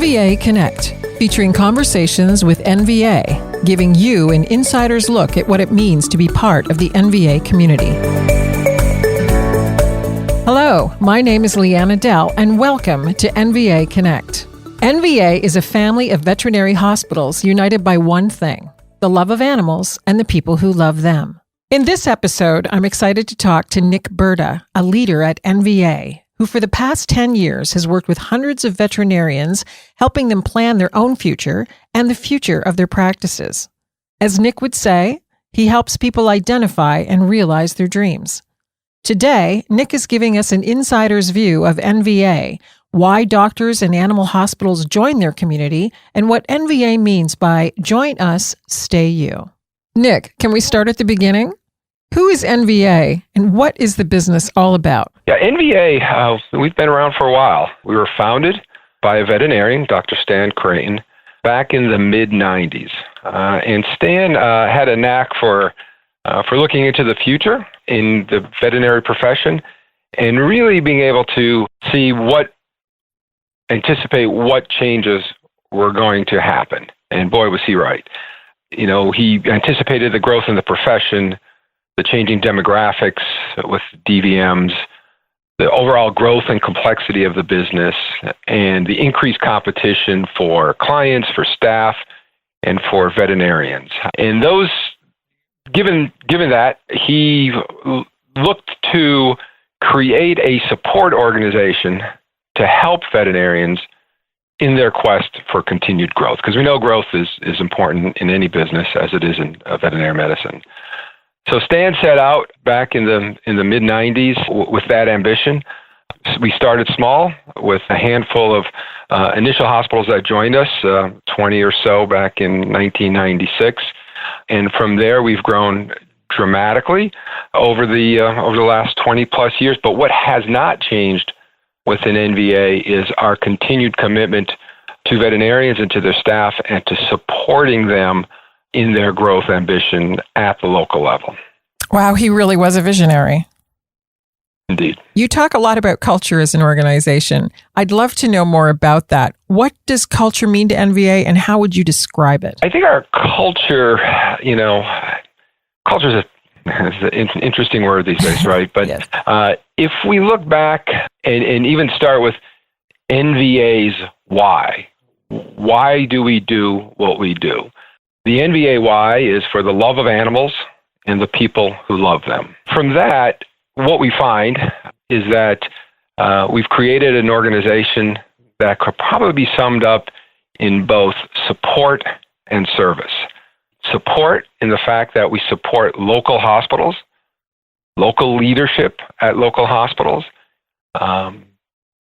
NVA Connect, featuring conversations with NVA, giving you an insider's look at what it means to be part of the NVA community. Hello, my name is Leanna Dell, and welcome to NVA Connect. NVA is a family of veterinary hospitals united by one thing: the love of animals and the people who love them. In this episode, I'm excited to talk to Nick Burda, a leader at NVA, who for the past 10 years has worked with hundreds of veterinarians, helping them plan their own future and the future of their practices. As Nick would say, he helps people identify and realize their dreams. Today, Nick is giving us an insider's view of NVA, why doctors and animal hospitals join their community, and what NVA means by Join Us, Stay You. Nick, can we start at the beginning? Who is NVA, and what is the business all about? Yeah, NVA, we've been around for a while. We were founded by a veterinarian, Dr. Stan Creighton, back in the mid-'90s. And Stan had a knack for looking into the future in the veterinary profession and really being able to anticipate what changes were going to happen. And boy, was he right. You know, he anticipated the growth in the profession, the changing demographics with DVMs, the overall growth and complexity of the business, and the increased competition for clients, for staff, and for veterinarians. And those, given that, he looked to create a support organization to help veterinarians in their quest for continued growth, because we know growth is important in any business as it is in veterinary medicine. So Stan set out back in the mid-'90s with that ambition. We started small with a handful of initial hospitals that joined us, 20 or so back in 1996. And from there, we've grown dramatically over the last 20 plus years. But what has not changed within NVA is our continued commitment to veterinarians and to their staff and to supporting them in their growth ambition at the local level. Wow, he really was a visionary. Indeed. You talk a lot about culture as an organization. I'd love to know more about that. What does culture mean to NVA, and how would you describe it? I think our culture, culture is an interesting word these days, right? But Yes. If we look back and even start with NVA's why do we do what we do? The NVA why is for the love of animals and the people who love them. From that, what we find is that we've created an organization that could probably be summed up in both support and service. Support in the fact that we support local hospitals, local leadership at local hospitals.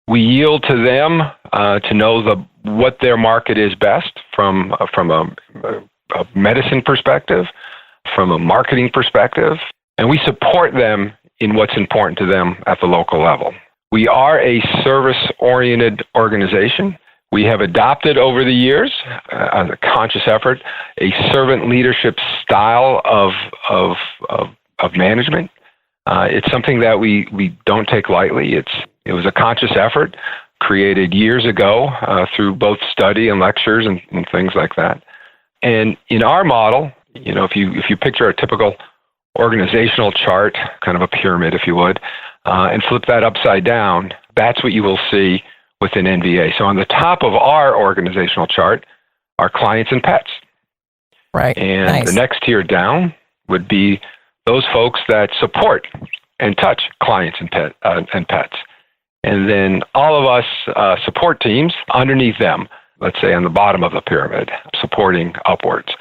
We yield to them to know what their market is best from a medicine perspective, from a marketing perspective, and we support them in what's important to them at the local level. We are a service-oriented organization. We have adopted over the years, as a conscious effort, a servant leadership style of management. It's something that we don't take lightly. It was a conscious effort created years ago through both study and lectures and things like that. And in our model, if you picture a typical organizational chart, kind of a pyramid, if you would, and flip that upside down, that's what you will see within NVA. So on the top of our organizational chart are clients and pets. Right. And nice. The next tier down would be those folks that support and touch clients and pets. And then all of us support teams underneath them, let's say on the bottom of the pyramid, supporting upwards.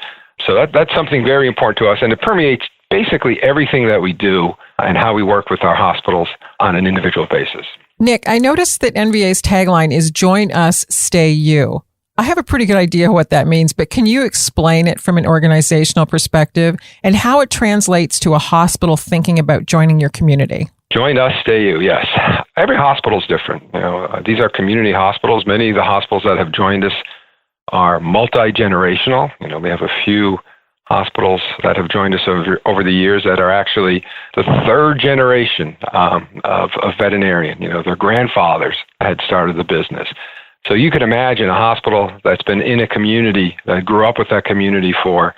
So that's something very important to us, and it permeates basically everything that we do and how we work with our hospitals on an individual basis. Nick, I noticed that NVA's tagline is Join Us, Stay You. I have a pretty good idea what that means, but can you explain it from an organizational perspective and how it translates to a hospital thinking about joining your community? Join Us, Stay You, yes. Every hospital is different. These are community hospitals. Many of the hospitals that have joined us are multi-generational. We have a few hospitals that have joined us over the years that are actually the third generation of veterinarian. Their grandfathers had started the business. So you can imagine a hospital that's been in a community, that grew up with that community for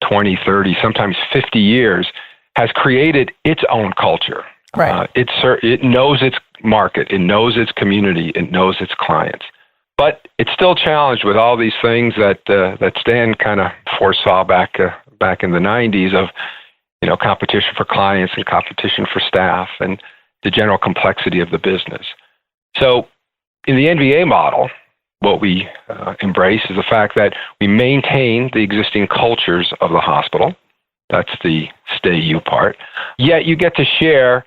20, 30, sometimes 50 years, has created its own culture. Right. It knows its market, it knows its community, it knows its clients. But it's still challenged with all these things that Stan kind of foresaw back in the 90s of, competition for clients and competition for staff and the general complexity of the business. So in the NVA model, what we embrace is the fact that we maintain the existing cultures of the hospital. That's the stay you part. Yet you get to share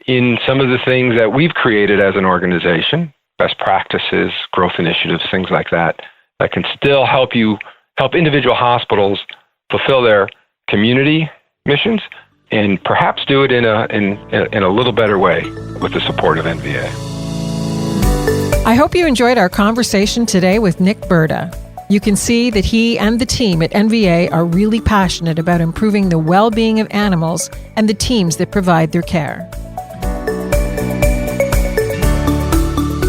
in some of the things that we've created as an organization, best practices, growth initiatives, things like that can still help individual hospitals fulfill their community missions and perhaps do it in a little better way with the support of NVA. I hope you enjoyed our conversation today with Nick Burda. You can see that he and the team at NVA are really passionate about improving the well-being of animals and the teams that provide their care.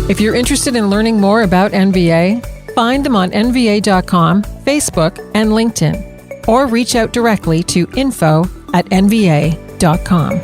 If you're interested in learning more about NVA, find them on nva.com, Facebook, and LinkedIn, or reach out directly to info@nva.com.